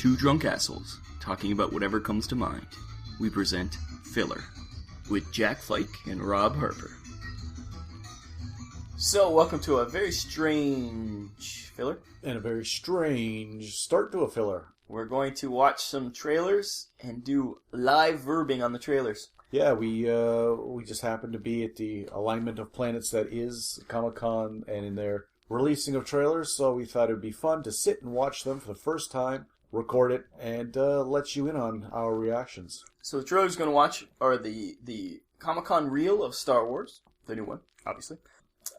Two drunk assholes talking about whatever comes to mind. We present Filler with Jack Fike and Rob Harper. So, welcome to a very strange filler. And a very strange start to a filler. We're going to watch some trailers and do live verbing on the trailers. Yeah, we just happened to be at the Alignment of Planets that is Comic-Con and in their releasing of trailers, so we thought it would be fun to sit and watch them for the first time, record it, and let you in on our reactions. So the trailers we're going to watch are the Comic-Con reel of Star Wars, the new one, obviously.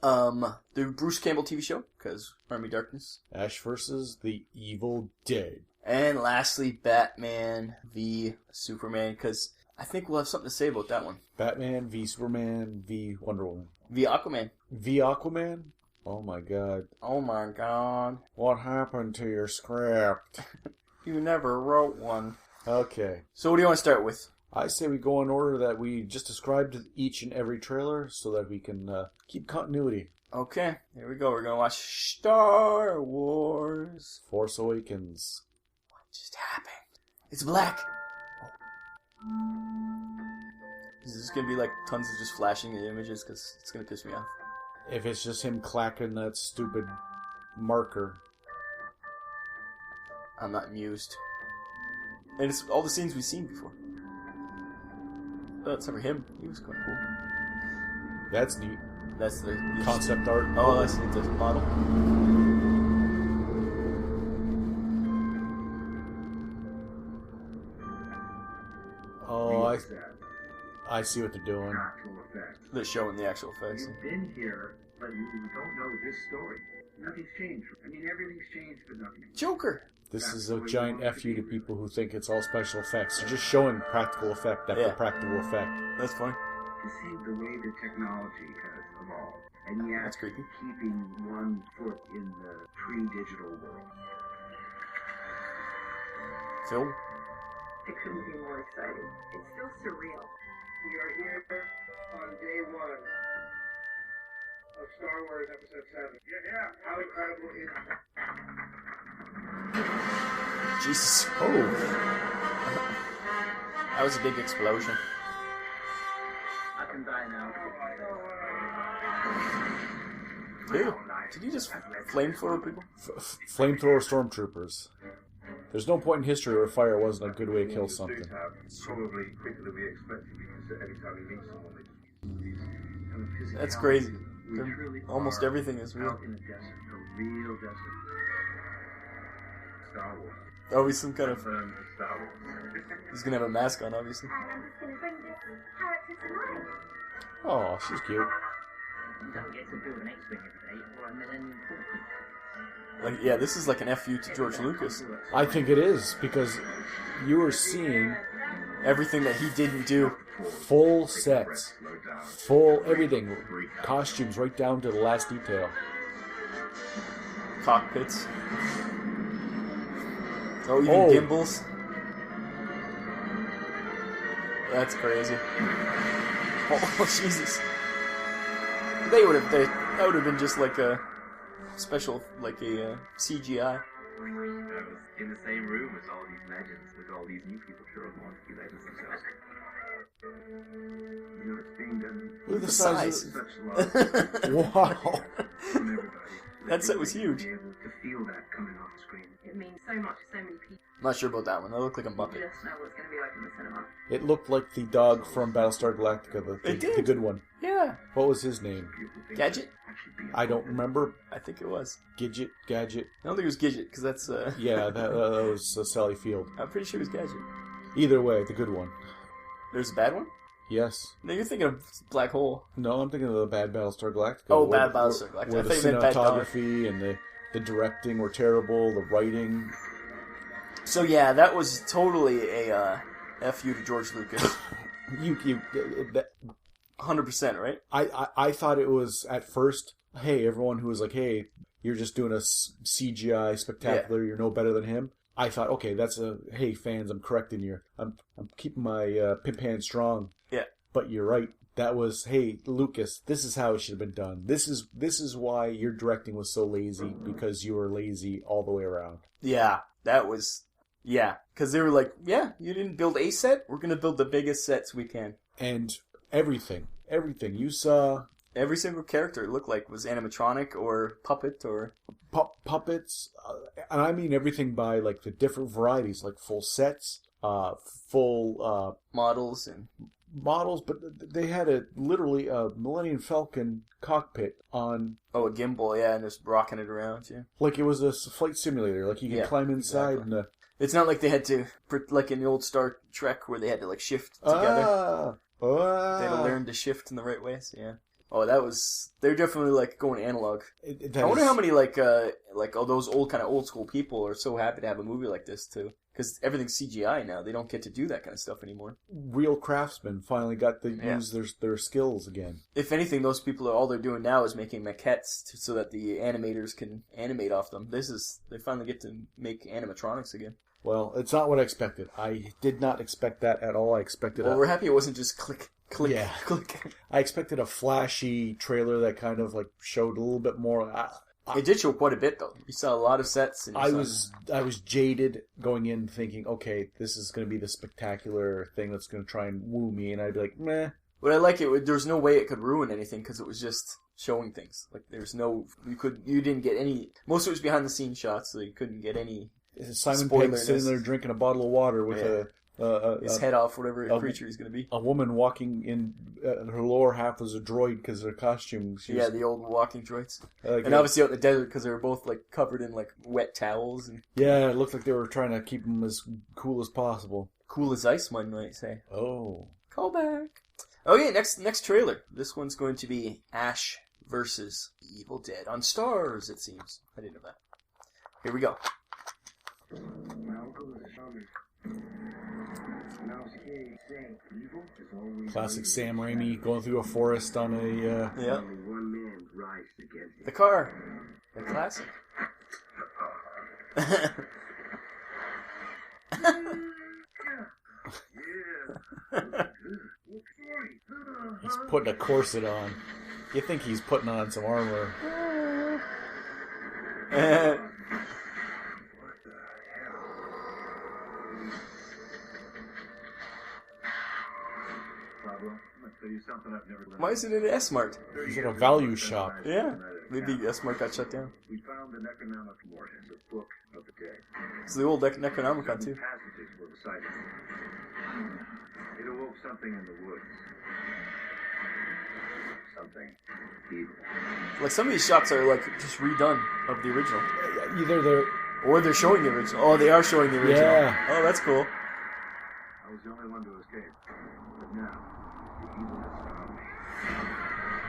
The Bruce Campbell TV show, because Army Darkness. Ash versus the Evil Dead. And lastly, Batman v Superman, because I think we'll have something to say about that one. Batman v Superman v Wonder Woman. V Aquaman. V Aquaman? Oh my god. Oh my god. What happened to your script? You never wrote one. Okay. So what do you want to start with? I say we go in order that we just described each and every trailer so that we can keep continuity. Okay, here we go. We're going to watch Star Wars. Force Awakens. What just happened? It's black. Is this going to be like tons of just flashing images? Because it's going to piss me off. If it's just him clacking that stupid marker. I'm not amused. And it's all the scenes we've seen before. Oh, except for him. He was quite cool. That's neat. That's the Concept art. Oh, that's the model. Oh, I see what they're doing. They're showing the actual effects. You've been here, but you don't know this story. Nothing's changed. I mean, everything's changed, but nothing's changed. Joker! This is a giant FU to people who think it's all special effects. They're just showing practical effect after practical effect. That's funny. To see the way the technology has evolved, and yet That's creepy. keeping one foot in the pre-digital world. Phil? It couldn't be more exciting. It's still surreal. We are here on day one of Star Wars Episode 7. Yeah. How incredible is it? Jesus. Oh. That was a big explosion. I can die now. Ew. Did you just flamethrower people? Flamethrower stormtroopers. There's no point in history where fire wasn't a good way to kill something. Probably quicker than we expected, because every time we meet someone, they That's crazy. Almost everything is real. Out in the desert, a real desert. Star Wars. Oh, he's some kind of... Star Wars. He's gonna have a mask on, obviously. And I'm just going to bring this character to life. Oh, she's cute. You don't get to build an X-Wing every day or a Millennium Falcon. Like, yeah, this is like an FU to George Lucas. I think it is, because you were seeing Everything that he didn't do. full sets. Full everything. Costumes right down to the last detail. Cockpits. Oh, even gimbals. That's crazy. Oh, Jesus. That would have been just like a special, like a CGI. In the same room as all these legends, with all these new people sure want to be legends themselves. You know, it's being done. Look at the size. size. Wow. From everybody. That set was huge. Be able to feel that coming off the screen. It means so much to so many people. I'm not sure about that one. That looked like a You Muppet. just know what it's going to be like in the cinema. It looked like the dog from Battlestar Galactica, It did. the good one. Yeah. What was his name? Gadget? I don't remember. I think it was. Gadget? I don't think it was Gidget, because that's, Yeah, that was Sally Field. I'm pretty sure it was Gadget. Either way, the good one. There's a bad one? Yes. No, you're thinking of Black Hole. No, I'm thinking of the bad Battlestar Galactica. Oh, bad Battlestar Galactica. Where I the thought you meant bad dog. cinematography and the directing were terrible, the writing. So yeah, that was totally a FU to George Lucas. That, 100%, right? I thought it was at first, hey, everyone who was like, hey, you're just doing a CGI spectacular, you're no better than him. I thought, okay, that's hey, fans, I'm correcting you. I'm keeping my pimp hand strong. Yeah. But you're right. That was, hey, Lucas, this is how it should have been done. This is why your directing was so lazy, because you were lazy all the way around. Yeah, that was... Yeah, because they were like, yeah, you didn't build a set? We're going to build the biggest sets we can. And everything you saw, Every single character it looked like was animatronic or puppet or... puppets, and I mean everything by like the different varieties, like full sets, full models and... models, but they had literally a Millennium Falcon cockpit on... Oh, a gimbal, yeah, and just rocking it around, yeah. Like it was a flight simulator, like you could climb inside exactly. and... It's not like they had to, like in the old Star Trek, where they had to like shift together. They had to learn to shift in the right way, so yeah. Oh, they're definitely like going analog. I wonder how many like all those old school people are so happy to have a movie like this too. Because everything's CGI now. They don't get to do that kind of stuff anymore. Real craftsmen finally got to use their skills again. If anything, those people all they're doing now is making maquettes so that the animators can animate off them. They finally get to make animatronics again. Well, it's not what I expected. I did not expect that at all. I expected. Well, we're happy it wasn't just click, click, click. I expected a flashy trailer that kind of like showed a little bit more. It did show quite a bit, though. You saw a lot of sets. And I was jaded going in thinking, okay, this is going to be the spectacular thing that's going to try and woo me, and I'd be like, meh. But I like it. There's no way it could ruin anything because it was just showing things. Like there's no, you didn't get any. Most of it was behind the scenes shots, so you couldn't get any. Simon Pegg sitting there drinking a bottle of water with his head off, whatever creature he's going to be. A woman walking in, her lower half was a droid because her costume. The old walking droids. And obviously out in the desert because they were both like covered in like wet towels. And yeah, it looked like they were trying to keep them as cool as possible. Cool as ice, one might say. Oh. Call back. Okay, next trailer. This one's going to be Ash versus Evil Dead on Stars, it seems. I didn't know that. Here we go. My uncle was a shaman. When I was a kid, he said, evil is always Classic Sam Raimi going through a forest on a... Only one man rises against it. The car. The classic. He's putting a corset on. You think he's putting on some armor. Why is it in an S-Mart? It's like a value shop. Yeah. Maybe S-Mart got shut down. We found the Necronomicon, the Book of the Dead. It's the old Necronomicon, too. Passages were recited. It awoke something in the woods. Something evil. Like, some of these shots are, like, just redone of the original. Either they're... Or they're showing the original. Oh, they are showing the original. Yeah. Oh, that's cool. I was the only one to escape. But now, the evil has found me.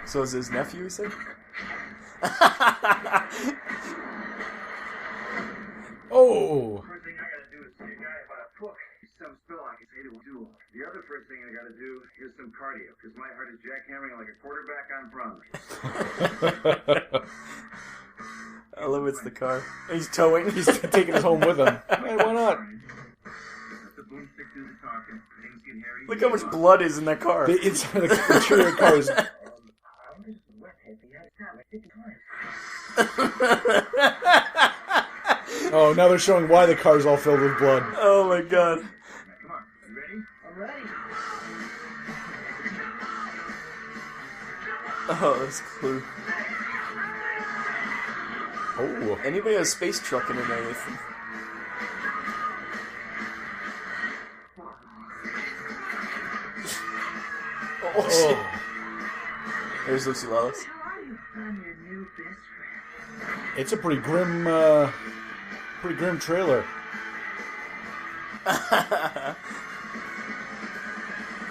So is his nephew, he said? Oh! First thing I gotta do is see a guy about a book. Some spell I can say to do. The other first thing I gotta do is some cardio, because my heart is jackhammering like a quarterback on Broadway. I love it's the car. He's towing. He's taking us home with him. Hey, why not? Look how much blood is in that car. The inside of the interior car is... Oh, now they're showing why the car's all filled with blood. Oh my god. Come on, you ready? I'm ready. Oh, that's cool. Oh. Anybody has space trucking in there? Oh, shit. There's Lucy Lawless. How are you? I'm your new best friend. It's a pretty grim trailer.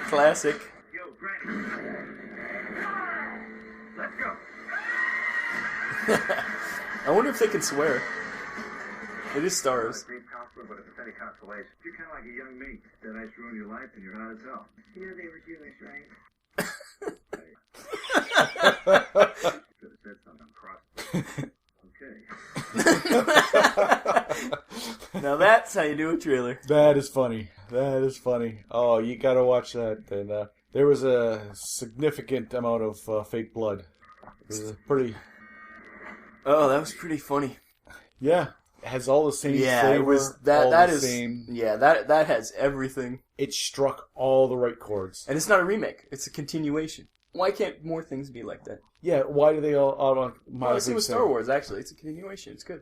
Classic. Yo, Granny. Let's go. I wonder if they can swear. It is stars. Great counselor, but if it's any consolation, if you're kind of like a young me, then I ruin your life and you're hot as hell. You know they were Jewish, right? Could have said something cross. Okay. Now that's how you do a trailer. That is funny. That is funny. Oh, you gotta watch that. And there was a significant amount of fake blood. It was a pretty... Oh, that was pretty funny. Yeah. has all the same Yeah, flavor. it was all that the is same. yeah, that has everything. It struck all the right chords. And it's not a remake; it's a continuation. Why can't more things be like that? Yeah, why do they all automatically Well, I see with say, Star Wars. Actually, it's a continuation. It's good.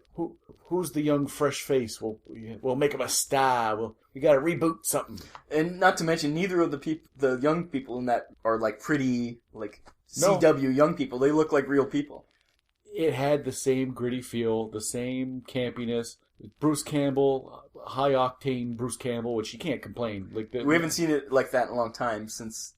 Who's the young fresh face? We'll make him a star. We got to reboot something. And not to mention, neither of the young people in that are like pretty like No. CW young people. They look like real people. It had the same gritty feel, the same campiness. Bruce Campbell, high octane Bruce Campbell, which you can't complain. We haven't seen it like that in a long time since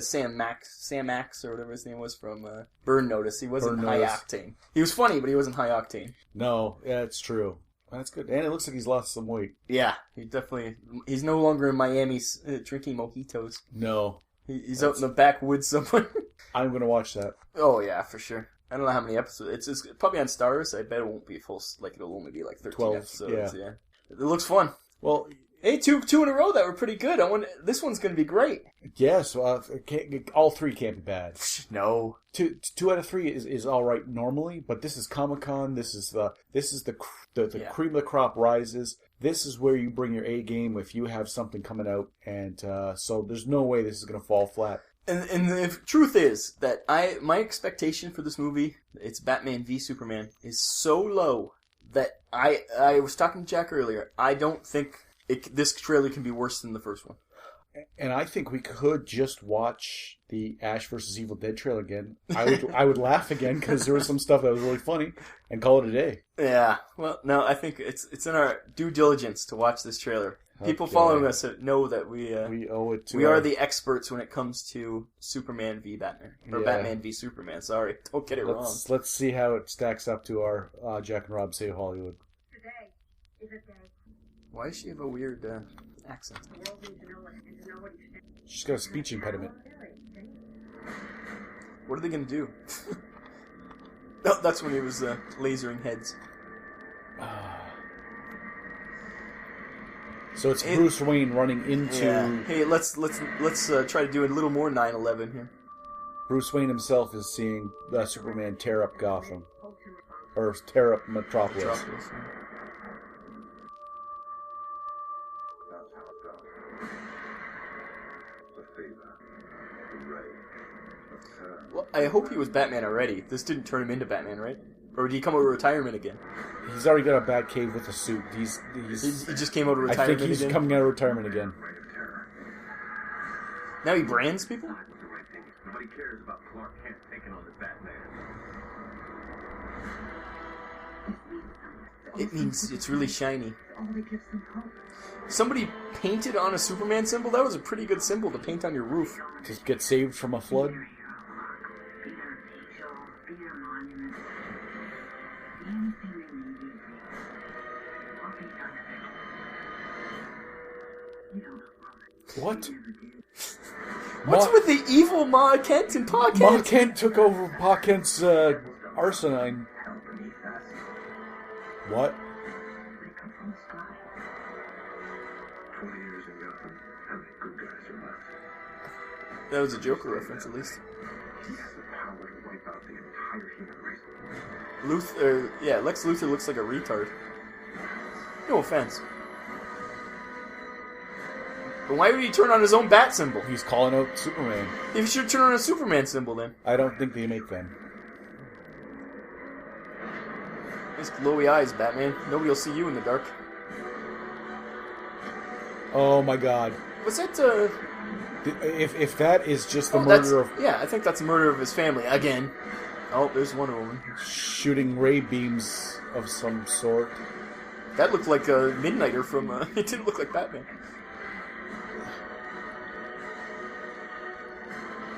Sam Max or whatever his name was from Burn Notice. He wasn't Burn high Notice. octane. He was funny, but he wasn't high octane. No, yeah, it's true. That's good, and it looks like he's lost some weight. Yeah, he's no longer in Miami drinking mojitos. No, He's out in the backwoods somewhere. I'm gonna watch that. Oh yeah, for sure. I don't know how many episodes. It's probably on Starz. I bet it won't be full. Like it'll only be like 13 12, episodes. yeah. Yeah, it looks fun. Well, Hey, two in a row that were pretty good. This one's going to be great. yes, all three can't be bad. No, Two out of three is all right normally, but this is Comic-Con. This is the Yeah. cream of the crop rises. This is where you bring your A game if you have something coming out, and so there's no way this is going to fall flat. and the truth is that my expectation for this movie, it's Batman v Superman, is so low that I was talking to Jack earlier. I don't think this trailer can be worse than the first one. And I think we could just watch the Ash vs. Evil Dead trailer again. I would laugh again because there was some stuff that was really funny, and call it a day. Yeah, well, no, I think it's in our due diligence to watch this trailer. People Okay. following us know that we owe it to. we are the experts when it comes to Superman v Batman or Yeah. Batman v Superman. Sorry, don't get it wrong. Let's see how it stacks up to our Jack and Rob Save Hollywood. Today is a day. Why does she have a weird accent? The world needs to know what he's saying. She's got a speech impediment. What are they gonna do? Oh, that's when he was lasering heads. So it's Bruce Wayne running into Yeah. Hey, let's try to do a little more 9/11 here. Bruce Wayne himself is seeing Superman tear up Gotham or tear up Metropolis. Metropolis, yeah. That's how it goes. The fever, the rage, the terror. Well, I hope he was Batman already. This didn't turn him into Batman, right? Or did he come out of retirement again? He's already got a Batcave with a suit. He just came out of I retirement think he's again. coming out of retirement again. Reign of terror. Now he brands people? Was the right thing. Nobody cares about Clark Kent taking on the Batman. It means it's really shiny. Only gives them hope. Somebody painted on a Superman symbol? That was a pretty good symbol to paint on your roof. To get saved from a flood. Be their hero, be their angel, be their monument. Anything they need you to be. I'll be done with it. You don't know What? What's Ma- with the evil Ma Kent and Pa Kent? Ma Kent took over Pa Kent's arsenine. Hell beneath us. What? They come from the sky. 20 years in Gotham. How many good guys are left? That was a Joker reference, at least. He has the power to wipe out the entire human race. Lex Luthor looks like a retard. No offense. But why would he turn on his own bat symbol? He's calling out Superman. He should turn on a Superman symbol then. I don't think they make them. Nice glowy eyes, Batman. Nobody will see you in the dark. Oh my God! What's that? If that is just the That's, murder of yeah, I think that's a murder of his family again. Oh, there's Wonder Woman. shooting ray beams of some sort. That looked like a Midnighter from. It didn't look like Batman.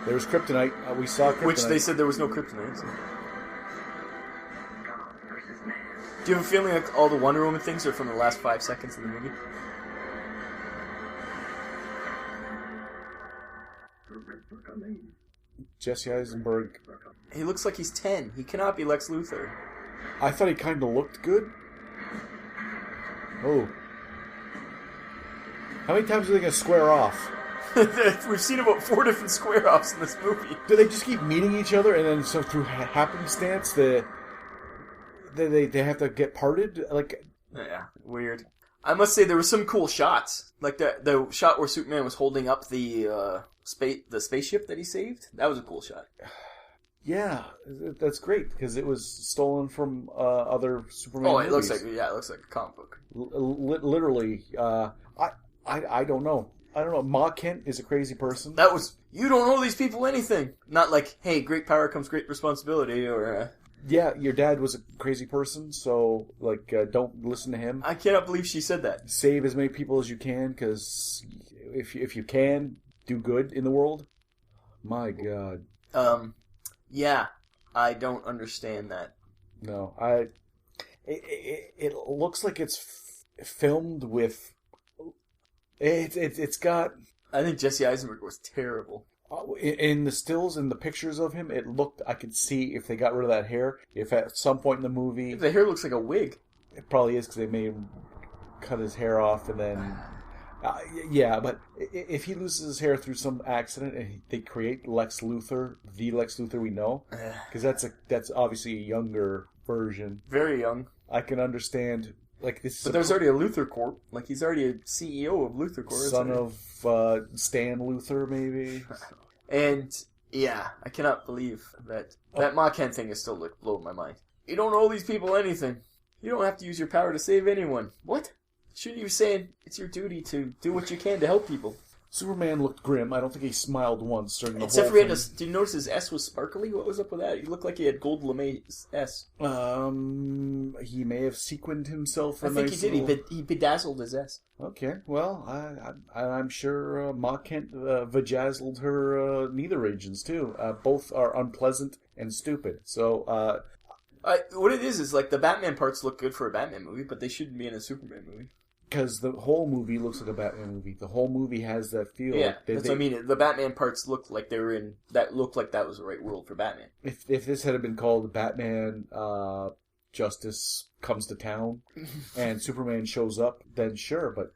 There was kryptonite. We saw kryptonite. Which they said there was no kryptonite. So. God versus man. Do you have a feeling like all the Wonder Woman things are from the last 5 seconds of the movie? Jesse Eisenberg. He looks like he's 10. He cannot be Lex Luthor. I thought he kind of looked good. Oh. How many times are they going to square off? We've seen about 4 different square-offs in this movie. Do they just keep meeting each other and then so through happenstance they They have to get parted? Like... Yeah, weird. I must say there were some cool shots. Like the shot where Superman was holding up the spaceship that he saved. That was a cool shot. Yeah, that's great because it was stolen from other Superman movies. Looks like a comic book. Literally, I don't know. I don't know. Ma Kent is a crazy person. You don't owe these people anything. Not like, hey, great power comes great responsibility, or... Yeah, your dad was a crazy person, so, like, don't listen to him. I cannot believe she said that. Save as many people as you can, because if you can, do good in the world. My God. Yeah, I don't understand that. No, it looks like it's filmed with... It's got... I think Jesse Eisenberg was terrible. In the stills and the pictures of him, it looked... I could see if they got rid of that hair. If at some point in the movie... The hair looks like a wig. It probably is because they made him cut his hair off and then... yeah, but if he loses his hair through some accident and they create Lex Luthor, the Lex Luthor we know, because that's obviously a younger version. Very young. I can understand... Like this, but there's already a Luthor Corp. Like he's already a CEO of Luthor Corp. Son of Stan Luthor, maybe. And yeah, I cannot believe that Ma Kent thing is still blowing my mind. You don't owe these people anything. You don't have to use your power to save anyone. What? Shouldn't you be saying it's your duty to do what you can to help people? Superman looked grim. I don't think he smiled once during the Except whole for did you notice his S was sparkly? What was up with that? He looked like he had gold LeMay's S. He may have sequined himself. I think he did. He bedazzled his S. Okay, well, I'm sure Ma Kent vajazzled her neither regions too. Both are unpleasant and stupid. So, what it is like the Batman parts look good for a Batman movie, but they shouldn't be in a Superman movie. Because the whole movie looks like a Batman movie. The whole movie has that feel. Yeah, that's what I mean. The Batman parts looked like they were in... That looked like that was the right world for Batman. If this had been called Batman Justice Comes to Town and Superman shows up, then sure, but...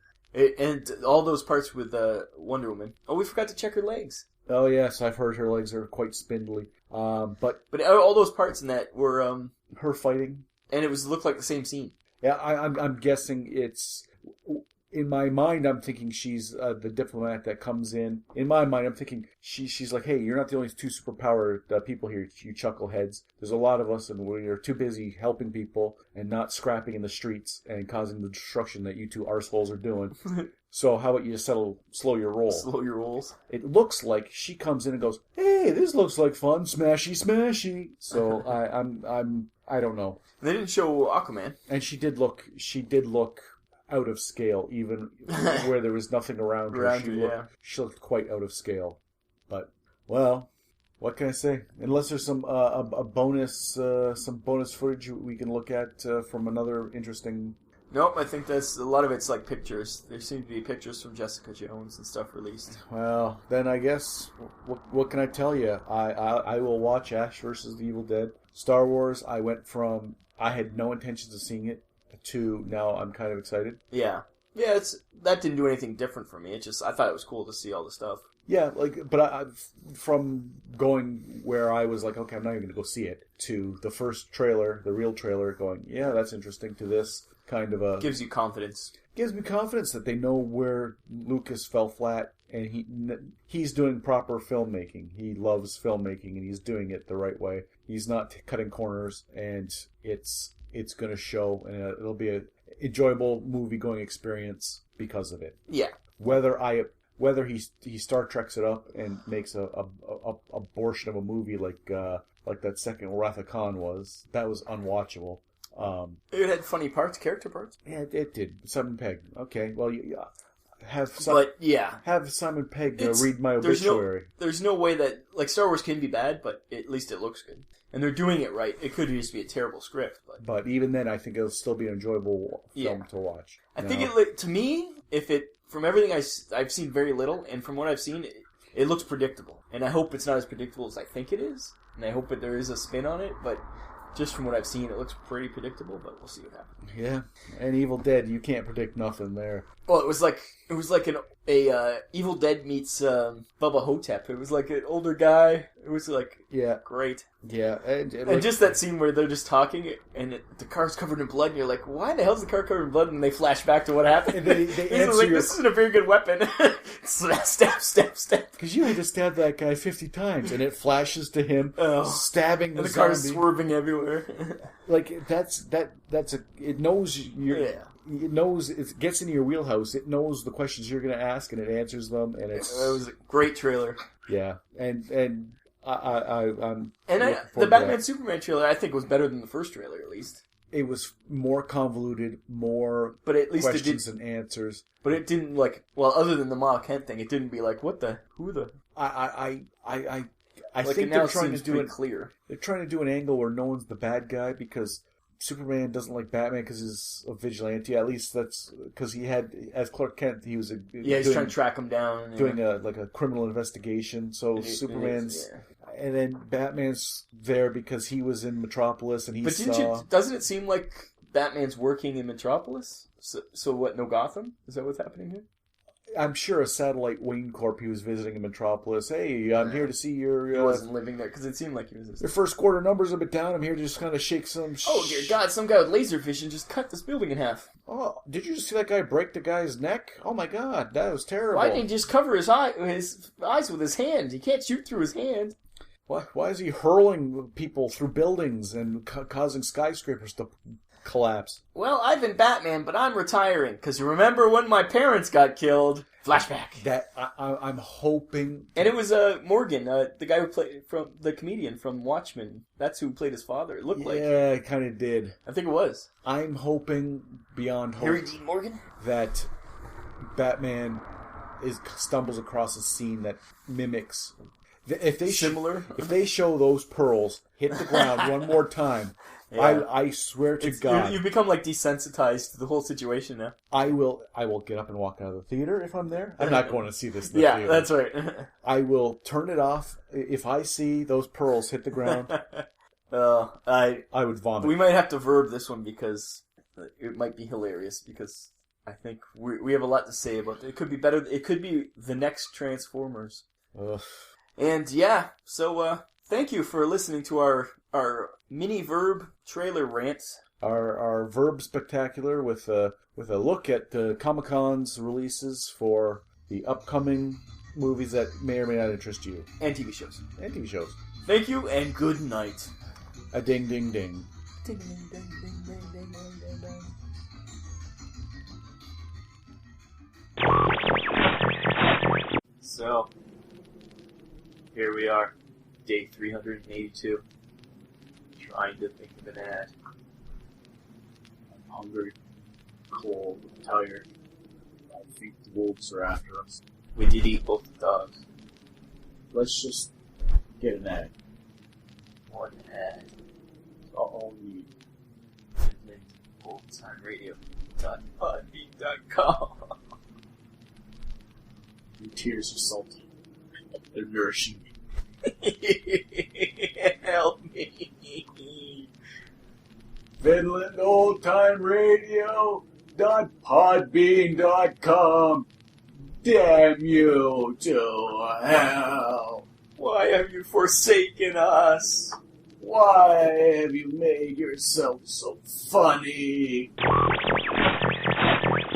And all those parts with Wonder Woman. Oh, we forgot to check her legs. Oh, yes, I've heard her legs are quite spindly. But all those parts in that were... her fighting. And it looked like the same scene. Yeah, I'm guessing it's... In my mind, I'm thinking she's the diplomat that comes in. In my mind, I'm thinking she's like, hey, you're not the only two superpowered people here, you chuckleheads. There's a lot of us, and we're too busy helping people and not scrapping in the streets and causing the destruction that you two arseholes are doing. So how about you just slow your roll? Slow your rolls. It looks like she comes in and goes, hey, this looks like fun, smashy, smashy. So I don't know. They didn't show Aquaman. And she did look out of scale, even where there was nothing around her. She looked quite out of scale. But, well, what can I say? Unless there's some bonus footage we can look at from another interesting... Nope, I think a lot of it's like pictures. There seem to be pictures from Jessica Jones and stuff released. Well, then I guess, what can I tell you? I will watch Ash vs. the Evil Dead. Star Wars, I went from, I had no intentions of seeing it, to now I'm kind of excited. Yeah, that didn't do anything different for me. I thought it was cool to see all the stuff. Yeah, but from going where I was like, okay, I'm not even going to go see it, to the first trailer, the real trailer, going, yeah, that's interesting, to this kind of a... Gives you confidence. Gives me confidence that they know where Lucas fell flat, and he's doing proper filmmaking. He loves filmmaking, and he's doing it the right way. He's not cutting corners, and it's going to show, and it'll be an enjoyable movie-going experience because of it. Yeah. Whether he Star Treks it up and makes a abortion of a movie like that second Wrath of Khan was, that was unwatchable. It had funny parts, character parts. Yeah, it did. Simon Pegg. Okay, well, have Simon Pegg read my obituary. There's no way that Star Wars can be bad, but at least it looks good. And they're doing it right. It could just be a terrible script, but even then, I think it'll still be an enjoyable film to watch. I think to me, from everything I've seen very little, and from what I've seen, it looks predictable. And I hope it's not as predictable as I think it is, and I hope that there is a spin on it. But just from what I've seen, it looks pretty predictable. But we'll see what happens. Yeah, and Evil Dead, you can't predict nothing there. Well, it was like an Evil Dead meets Bubba Hotep. It was like an older guy. It was like great. Yeah, and just that scene where they're just talking and the car's covered in blood, and you're like, why the hell's the car covered in blood? And they flash back to what happened. They answer like, this isn't a very good weapon. Stab. Because you had to stab that guy 50 times, and it flashes to him stabbing the and the car's zombie. swerving everywhere. Like it knows It knows, it gets into your wheelhouse. It knows the questions you're going to ask, and it answers them. And it was a great trailer. Yeah, and I'm the Batman Superman trailer I think was better than the first trailer, at least. It was more convoluted, more but at least questions and answers. But it didn't other than the Ma Kent thing, it didn't be like who the. I think they're trying to do clear. They're trying to do an angle where no one's the bad guy because Superman doesn't like Batman because he's a vigilante. At least that's because he had, as Clark Kent, he was he's trying to track him down, doing a criminal investigation. So Superman's, and then Batman's there because he was in Metropolis and he saw. Doesn't it seem like Batman's working in Metropolis? So what? No Gotham? Is that what's happening here? I'm sure a satellite Wayne Corp he was visiting in Metropolis. Hey, I'm here to see your... He wasn't living there, because it seemed like he was... Your first quarter numbers are a bit down. I'm here to just kind of shake some... Oh, dear God, some guy with laser vision just cut this building in half. Oh, did you just see that guy break the guy's neck? Oh, my God, that was terrible. Why didn't he just cover his eyes with his hand? He can't shoot through his hand. Why is he hurling people through buildings and causing skyscrapers to collapse? Well, I've been Batman, but I'm retiring, because you remember when my parents got killed? Flashback. That I'm hoping... And it was Morgan, the guy who played, the comedian from Watchmen. That's who played his father, it looked like. Yeah, it kind of did. I think it was. I'm hoping, beyond hope... Harry Dean Morgan? That Batman stumbles across a scene that mimics... If they show those pearls hit the ground one more time... Yeah. I swear to God, you've become like desensitized to the whole situation now. I will get up and walk out of the theater if I'm there. I'm not going to see this. In the theater. That's right. I will turn it off if I see those pearls hit the ground. I would vomit. We might have to verb this one because it might be hilarious. Because I think we have a lot to say about it. It could be better. It could be the next Transformers. Ugh. And so thank you for listening to our mini verb trailer rants. Our verb spectacular with a look at Comic-Con's releases for the upcoming movies that may or may not interest you. And TV shows. Thank you and good night. A ding ding ding. Ding ding ding ding ding ding ding ding. So here we are, day 382. Trying to think of an ad. I'm hungry, cold, tired. I think the wolves are after us. We did eat both the dogs. Let's just get an ad. One ad. All we need. OldTimeRadio.podbean.com. Your tears are salty. They're nourishing me. Help me. Finland OldTimeRadio.podbean.com. Damn you to hell. Why have you forsaken us? Why have you made yourself so funny?